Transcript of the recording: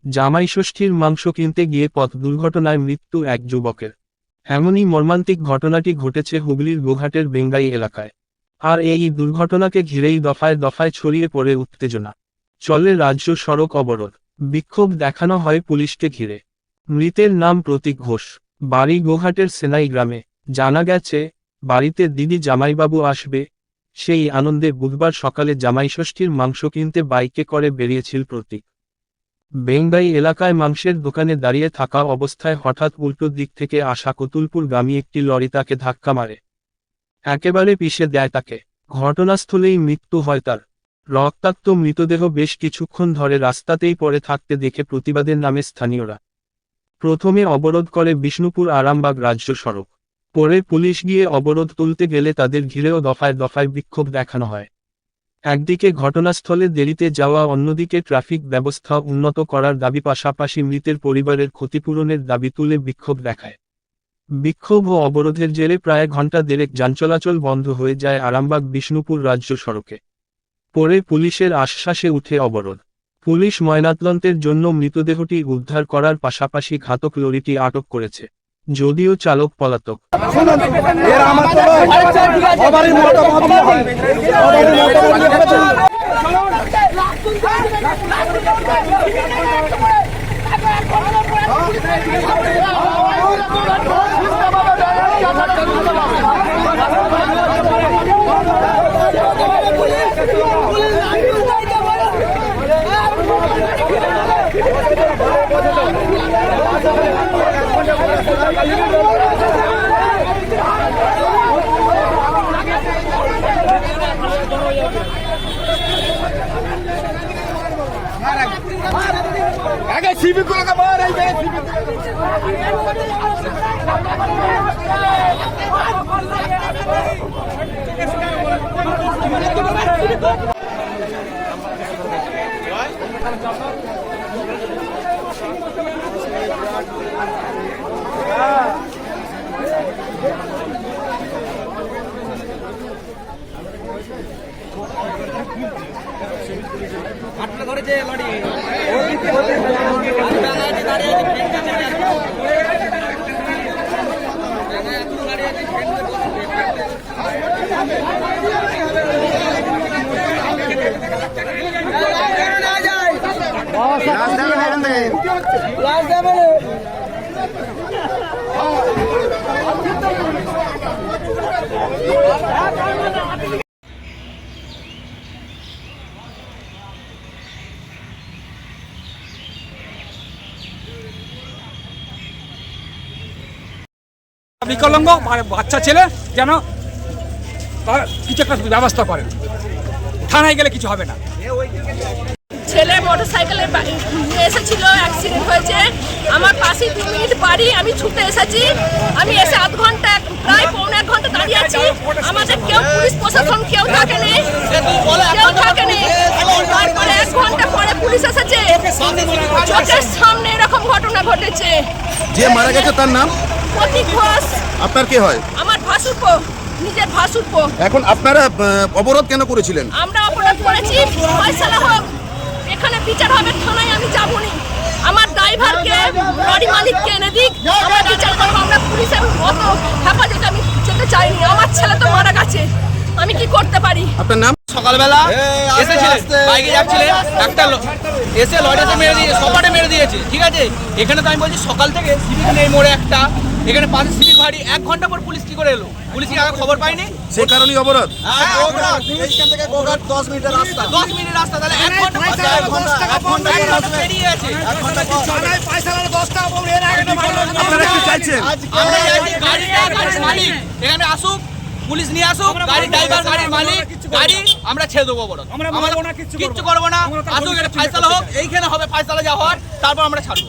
জামাই ষষ্ঠীর মাংস কিনতে গিয়ে পথ দুর্ঘটনায় মৃত্যু এক যুবকের। এমনই মর্মান্তিক ঘটনাটি ঘটেছে হুগলির গোঘাটের বেঙ্গাই এলাকায়। আর এই দুর্ঘটনাকে ঘিরেই দফায় দফায় ছড়িয়ে পড়ে উত্তেজনা। চলে রাজ্য সড়ক অবরোধ, বিক্ষোভ দেখানো হয় পুলিশকে ঘিরে। মৃতের নাম প্রতীক ঘোষ, বাড়ি গোঘাটের সেনাই গ্রামে। জানা গেছে, বাড়িতে দিদি জামাইবাবু আসবে, সেই আনন্দে বুধবার সকালে জামাইষষ্ঠীর মাংস কিনতে বাইকে করে বেরিয়েছিল প্রতীক। বেঙ্গাই এলাকায় মাংসের দোকানে দাঁড়িয়ে থাকা অবস্থায় হঠাৎ উল্টো দিক থেকে আসা কতুলপুরগামী একটি লরি তাকে ধাক্কা মারে, একেবারে পিষে দেয় তাকে। ঘটনাস্থলেই মৃত্যু হয় তার। রক্তাক্ত মৃতদেহ বেশ কিছুক্ষণ ধরে রাস্তাতেই পড়ে থাকতে দেখে প্রতিবাদের নামে স্থানীয়রা প্রথমে অবরোধ করে বিষ্ণুপুর আরামবাগ রাজ্য সড়ক। পরে পুলিশ গিয়ে অবরোধ তুলতে গেলে তাদের ঘিরেও দফায় দফায় বিক্ষোভ দেখানো হয়। একদিকে ঘটনাস্থলে দেরিতে যাওয়া, অন্যদিকে ট্রাফিক ব্যবস্থা উন্নত করার দাবি, পাশাপাশি মৃতের পরিবারের ক্ষতিপূরণের দাবি তুলে বিক্ষোভ দেখায়। বিক্ষোভ ও অবরোধের জেরে প্রায় ঘণ্টা দেড়েক যান চলাচল বন্ধ হয়ে যায় আরামবাগ বিষ্ণুপুর রাজ্য সড়কে। পরে পুলিশের আশ্বাসে উঠে অবরোধ। পুলিশ ময়নাতদন্তের জন্য মৃতদেহটি উদ্ধার করার পাশাপাশি ঘাতক লরিটি আটক করেছে, যদিও চালক পলাতক। आगे सीबी को लगा मार आई है सीबी धरे जे लड़ी বিকলাঙ্গ বাচ্চা ছেলে যেন তার কিছু একটা ব্যবস্থা করেন, থানায় গেলে কিছু হবে না। ছেলে মোটরসাইকেলে নিয়ে এসেছিল, অ্যাক্সিডেন্ট হয়েছে। আমার পাশে 2 মিনিট বাড়ি, আমি ছুটে এসেছি। আমি এসে আধ ঘন্টা, প্রায় পৌনে 1 ঘন্টা দাঁড়িয়ে আছি। আমাদের কেউ পুলিশ প্রশাসন কেউ থাকেনি, কেউ থাকেনি। তারপরে 1 ঘন্টা পরে পুলিশ এসেছে, চোখের সামনে এরকম ঘটনা ঘটেছে। যে মারা গেছে তার নাম প্রতীক ঘোষ। আপনার কি হয়? আমার ভাসুরপো, নিজের ভাসুরপো। এখন আপনারা অবরোধ কেন করেছিলেন? আমরা অপরাধ করেছি, ফয়সালা হোক, এখানে বিচার হবে, থানায় আমি যাবনি। আমার ড্রাইভারকে, লরি মালিককে এনে দিক, আমরা বিচার করবো। আমরা পুলিশের অত হেফাজতে আমি যেতে চাইনি। আমার ছেলে তো মারা গেছে, আমি কি করতে পারি? আপনার নাম? সকালবেলা এসেছিলেন, বাইকে যাচ্ছিলেন, একটা এসে লরিতে মেরে দিয়ে সপাটে মেরে দিয়েছে, ঠিক আছে। এখানে তো আমি বলছি সকাল থেকে সিভিক নেই মোড়ে একটা, এখানে পাশে সিভিক ভাড়ি। 1 ঘন্টা পর পুলিশ কি করে এলো? পুলিশ কি আগে খবর পায়নি? সেই কারণেই অবরোধ। 10 মিনিটের রাস্তা, তাহলে 1 ঘন্টা বেরিয়ে আছে। আপনারা কি চাইছেন? আমরা চাইছি গাড়ির মালিক এখানে আসুক, পুলিশ নিয়ে আসুক, গাড়ির ড্রাইভার, গাড়ির মালিক, গাড়ি আমরা ছেড়ে দেবো। বড় কিচ্ছু করবো না, আসুক, এটা ফয়সালা হোক, এইখানে হবে ফয়সালা যা হওয়ার, তারপর আমরা ছাড়বো।